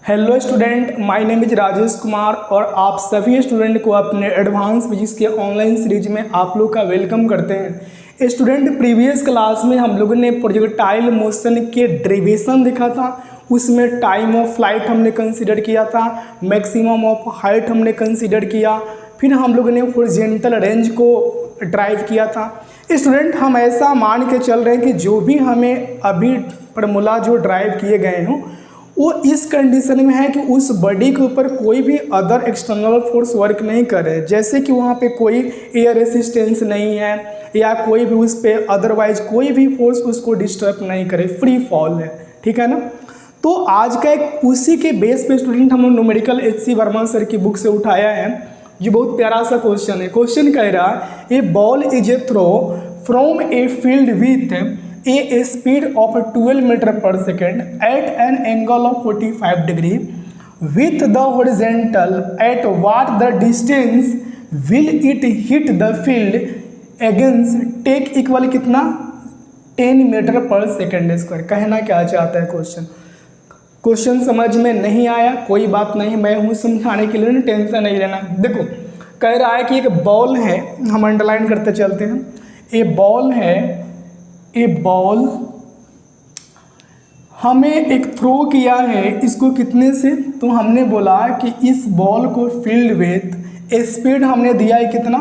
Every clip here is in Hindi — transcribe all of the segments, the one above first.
Hello student, my name is Rajesh Kumar और आप सभी स्टूडेंट को अपने एडवांस फिजिक्स के ऑनलाइन सीरीज में आप लोग का वेलकम करते हैं। स्टूडेंट, प्रीवियस क्लास में हम लोगों ने प्रोजेक्टाइल मोशन के डेरिवेशन देखा था। उसमें टाइम ऑफ फ्लाइट हमने कंसीडर किया था, मैक्सिमम ऑफ हाइट हमने कंसीडर किया, फिर हम लोगों ने हॉरिजॉन्टल रेंज को ड्राइव किया था। स्टूडेंट, हम ऐसा मान के चल रहे हैं कि जो भी हमें अभी फार्मूला जो ड्राइव किए गए हों वो इस कंडीशन में है कि उस बॉडी के ऊपर कोई भी अदर एक्सटर्नल फोर्स वर्क नहीं करे, जैसे कि वहाँ पे कोई एयर रेसिस्टेंस नहीं है या कोई भी उस पर अदरवाइज कोई भी फोर्स उसको डिस्टर्ब नहीं करे, फ्री फॉल है। ठीक है ना। तो आज का एक उसी के बेस पे स्टूडेंट हम लोग न्यूमेरिकल HC वर्मा सर की बुक से उठाया है। ये बहुत प्यारा सा क्वेश्चन है। क्वेश्चन कह रहा है a ball is a throw from a field with a speed of 12 meter per second at an angle of 45 degree with the horizontal at what the distance will it hit the field against take equal कितना 10 मीटर पर सेकेंड स्क्वायर। कहना क्या चाहता है क्वेश्चन समझ में नहीं आया कोई बात नहीं, मैं हूँ समझाने के लिए, टेंशन नहीं लेना। देखो, कह रहा है कि एक बॉल है, हम अंडरलाइन करते चलते हैं। ए बॉल है, ए बॉल हमें एक थ्रो किया है, इसको कितने से, तो हमने बोला कि इस बॉल को फील्ड विथ स्पीड हमने दिया है कितना,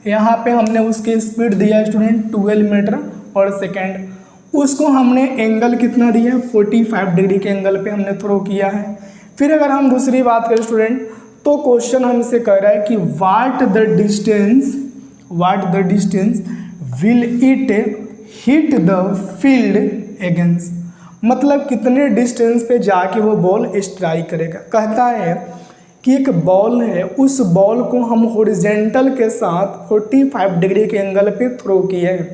यहाँ पे हमने उसके स्पीड दिया है स्टूडेंट 12 मीटर पर सेकेंड। उसको हमने एंगल कितना दिया है 45 डिग्री के एंगल पे हमने थ्रो किया है। फिर अगर हम दूसरी बात करें स्टूडेंट, तो क्वेश्चन हमसे कह रहा है कि what the distance will it hit the field against, मतलब कितने डिस्टेंस पे जाके वो बॉल स्ट्राइक करेगा। कहता है कि एक बॉल है, उस बॉल को हम हॉरिजॉन्टल के साथ 45 डिग्री के एंगल पे थ्रो किए हैं,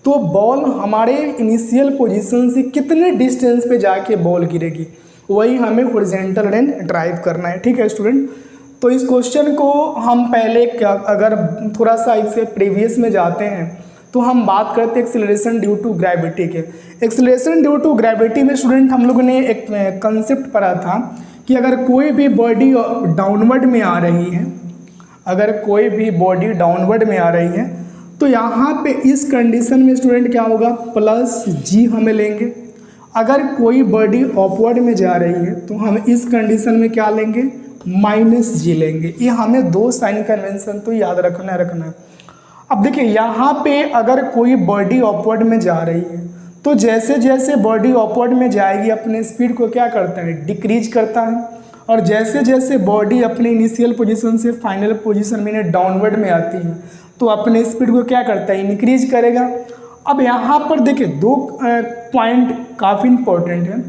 तो बॉल हमारे इनिशियल पोजीशन से कितने डिस्टेंस पे जाके बॉल गिरेगी, वही हमें हॉरिजॉन्टल रेंज ड्राइव करना है। ठीक है स्टूडेंट, तो इस क्वेश्चन को हम पहले अगर थोड़ा सा इससे प्रीवियस में जाते हैं तो हम बात करते हैं एक्सीलरेशन ड्यू टू ग्रेविटी के। एक्सीलरेशन ड्यू टू ग्रेविटी में स्टूडेंट हम लोगों ने एक कंसेप्ट पढ़ा था कि अगर कोई भी बॉडी डाउनवर्ड में आ रही है, अगर कोई भी बॉडी डाउनवर्ड में आ रही है तो यहाँ पे इस कंडीशन में स्टूडेंट क्या होगा, प्लस जी हमें लेंगे। अगर कोई बॉडी अपवर्ड में जा रही है तो हम इस कंडीशन में क्या लेंगे, माइनस जी लेंगे। ये हमें दो साइन कन्वेंशन तो याद रखना है। अब देखिए, यहाँ पे अगर कोई बॉडी अपवर्ड में जा रही है तो जैसे जैसे बॉडी अपवर्ड में जाएगी अपने स्पीड को क्या करता है, डिक्रीज करता है, और जैसे जैसे बॉडी अपने इनिशियल पोजीशन से फाइनल पोजीशन में डाउनवर्ड में आती है तो अपने स्पीड को क्या करता है, इंक्रीज करेगा। अब यहाँ पर देखिए दो पॉइंट काफ़ी इंपॉर्टेंट है,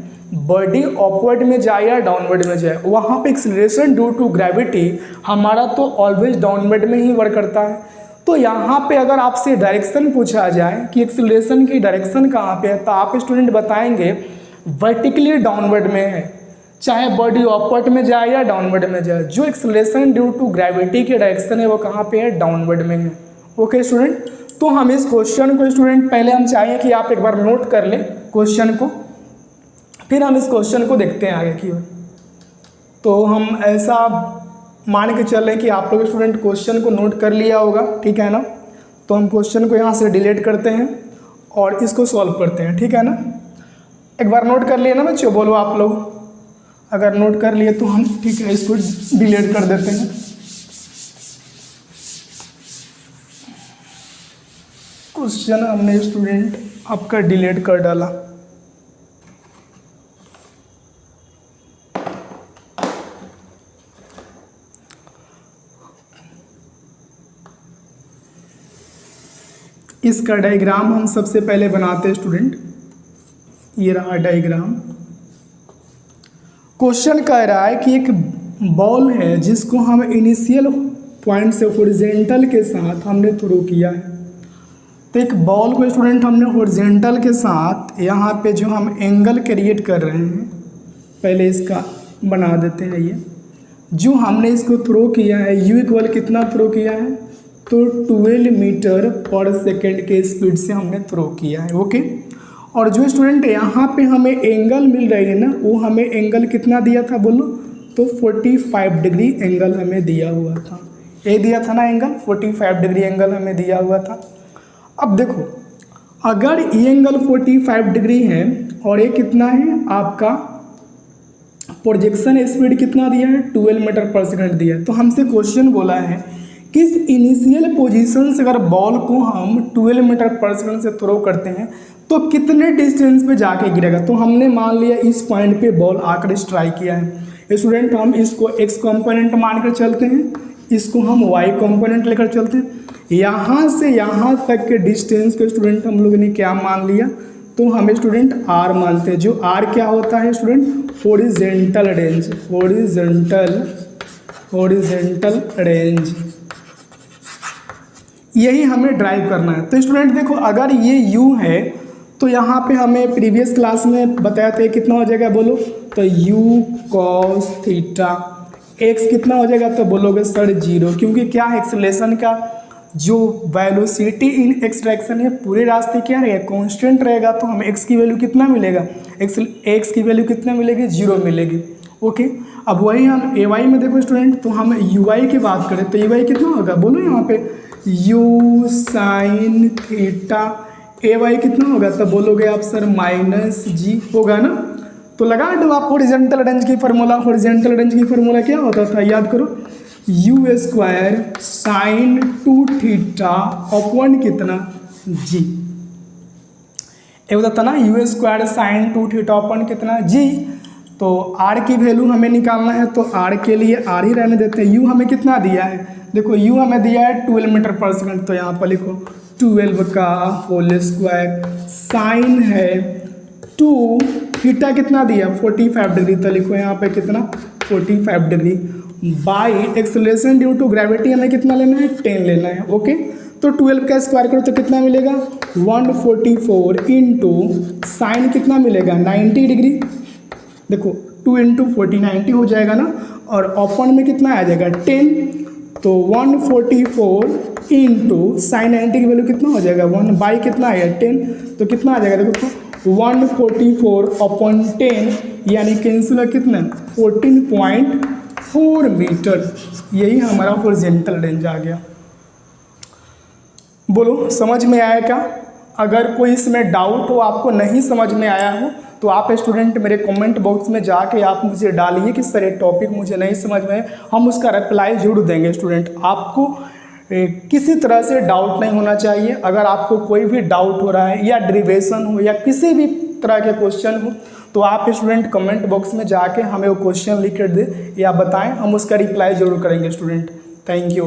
बॉडी अपवर्ड में जाए या डाउनवर्ड में जाए, वहाँ पे एक्सीलरेशन ड्यू टू ग्रेविटी हमारा तो ऑलवेज डाउनवर्ड में ही वर्क करता है। तो यहाँ पे अगर आपसे डायरेक्शन पूछा जाए कि एक्सीलरेशन की डायरेक्शन कहाँ पे है, तो आप स्टूडेंट बताएंगे वर्टिकली डाउनवर्ड में है, चाहे बॉडी अपवर्ड में जाए या डाउनवर्ड में जाए। जो एक्सीलरेशन ड्यू टू ग्रेविटी की डायरेक्शन है वो कहाँ पे है, डाउनवर्ड में है। ओके स्टूडेंट, तो हम इस क्वेश्चन को स्टूडेंट पहले हम चाहेंगे कि आप एक बार नोट कर लें क्वेश्चन को, फिर हम इस क्वेश्चन को देखते हैं आगे की ओर। तो हम ऐसा मान के चल रहे हैं कि आप लोग स्टूडेंट क्वेश्चन को नोट कर लिया होगा, ठीक है ना। तो हम क्वेश्चन को यहाँ से डिलीट करते हैं और इसको सॉल्व करते हैं, ठीक है ना। एक बार नोट कर लिए ना बच्चों, बोलो आप लोग अगर नोट कर लिए तो हम ठीक है इसको डिलीट कर देते हैं। क्वेश्चन हमने स्टूडेंट आपका डिलीट कर डाला। इसका डायग्राम हम सबसे पहले बनाते हैं स्टूडेंट, ये रहा डायग्राम। क्वेश्चन कह रहा है कि एक बॉल है जिसको हम इनिशियल पॉइंट से हॉरिजॉन्टल के साथ हमने थ्रो किया है। तो एक बॉल को स्टूडेंट हमने हॉरिजॉन्टल के साथ यहाँ पे जो हम एंगल क्रिएट कर रहे हैं, पहले इसका बना देते हैं। ये जो हमने इसको थ्रो किया है, यू इक्वल कितना थ्रो किया है, तो 12 मीटर पर सेकेंड के स्पीड से हमने थ्रो किया है। ओके, और जो स्टूडेंट यहाँ पे हमें एंगल मिल रही है ना, वो हमें एंगल कितना दिया था बोलो, तो 45 डिग्री एंगल हमें दिया हुआ था। ये दिया था ना एंगल, 45 डिग्री एंगल हमें दिया हुआ था। अब देखो, अगर ये एंगल 45 डिग्री है और ये कितना है आपका प्रोजेक्शन स्पीड कितना दिया है, 12 मीटर पर सेकंड दिया है, तो हमसे क्वेश्चन बोला है किस इनिशियल पोजीशन से अगर बॉल को हम 12 मीटर पर सेकंड से थ्रो करते हैं तो कितने डिस्टेंस पे जाके गिरेगा। तो हमने मान लिया इस पॉइंट पे बॉल आकर स्ट्राइक किया है स्टूडेंट, हम इसको एक्स कंपोनेंट मानकर चलते हैं, इसको हम वाई कंपोनेंट लेकर चलते हैं। यहाँ से यहाँ तक के डिस्टेंस को स्टूडेंट हम लोगों ने क्या मान लिया, तो हमें स्टूडेंट आर मानते हैं। जो आर क्या होता है student, horizontal range, horizontal range, यही हमें ड्राइव करना है। तो स्टूडेंट देखो, अगर ये u है तो यहाँ पे हमें प्रीवियस क्लास में बताया था कितना हो जाएगा बोलो, तो u cos थीटा, x कितना हो जाएगा, तो बोलोगे सर 0, क्योंकि क्या है एक्सेलरेशन का जो वेलोसिटी इन एक्स डायरेक्शन है पूरे रास्ते क्या रहेगा, कांस्टेंट रहेगा। तो हमें x की वैल्यू कितना मिलेगा, x की वैल्यू कितना मिलेगी, 0 मिलेगी। ओके, अब वही हम ay में देखो स्टूडेंट, तो हम uy की बात करें तो uy कितना होगा बोलो, यहाँ पे u साइन थीटा, ay कितना होगा, तो बोलोगे आप सर -g होगा ना। तो लगा दो आप हॉरिजॉन्टल रेंज की फार्मूला, हॉरिजॉन्टल रेंज की फार्मूला क्या होता था याद करो, u square sine 2 theta upon कितना g, ये होता था ना u square sine 2 theta upon कितना g। तो r की वैल्यू हमें निकालना है, तो r के लिए r ही रहने देते हैं। u हमें कितना दिया है, देखो u हमें दिया है 12 मीटर पर सेकंड, तो यहाँ पर लिखो 12 का होल स्क्वायर, साइन है 2, थीटा कितना दिया 45 डिग्री, तो लिखो यहाँ पे कितना 45 degree, by acceleration due to gravity हमें कितना लेना है, 10 लेना है। ओके, तो 12 का स्क्वायर करो तो कितना मिलेगा 144 इंटू साइन कितना मिलेगा 90 डिग्री, देखो 2 इंटू 40 90 हो जाएगा ना, और अपॉन में कितना आ जाएगा 10, तो 144 इंटू साइन 90 की वैल्यू कितना हो जाएगा 1 बाई कितना आएगा 10, तो कितना आ जाएगा देखो 144 अपॉन 10 यानी कैंसिल कितना 14.4 मीटर, यही हमारा हॉरिजॉन्टल रेंज आ गया। बोलो समझ में आया क्या। अगर कोई इसमें डाउट हो, आपको नहीं समझ में आया हो, तो आप स्टूडेंट मेरे कमेंट बॉक्स में जाके आप मुझे डालिए कि सर ये टॉपिक मुझे नहीं समझ में, हम उसका रिप्लाई जरूर देंगे। स्टूडेंट आपको किसी तरह से डाउट नहीं होना चाहिए। अगर आपको कोई भी डाउट हो रहा है या डेरिवेशन हो या किसी भी तरह के क्वेश्चन हो, तो आप स्टूडेंट कमेंट बॉक्स में जाके हमें वो क्वेश्चन लिख कर दे या बताएं, हम उसका रिप्लाई जरूर करेंगे स्टूडेंट। Thank you.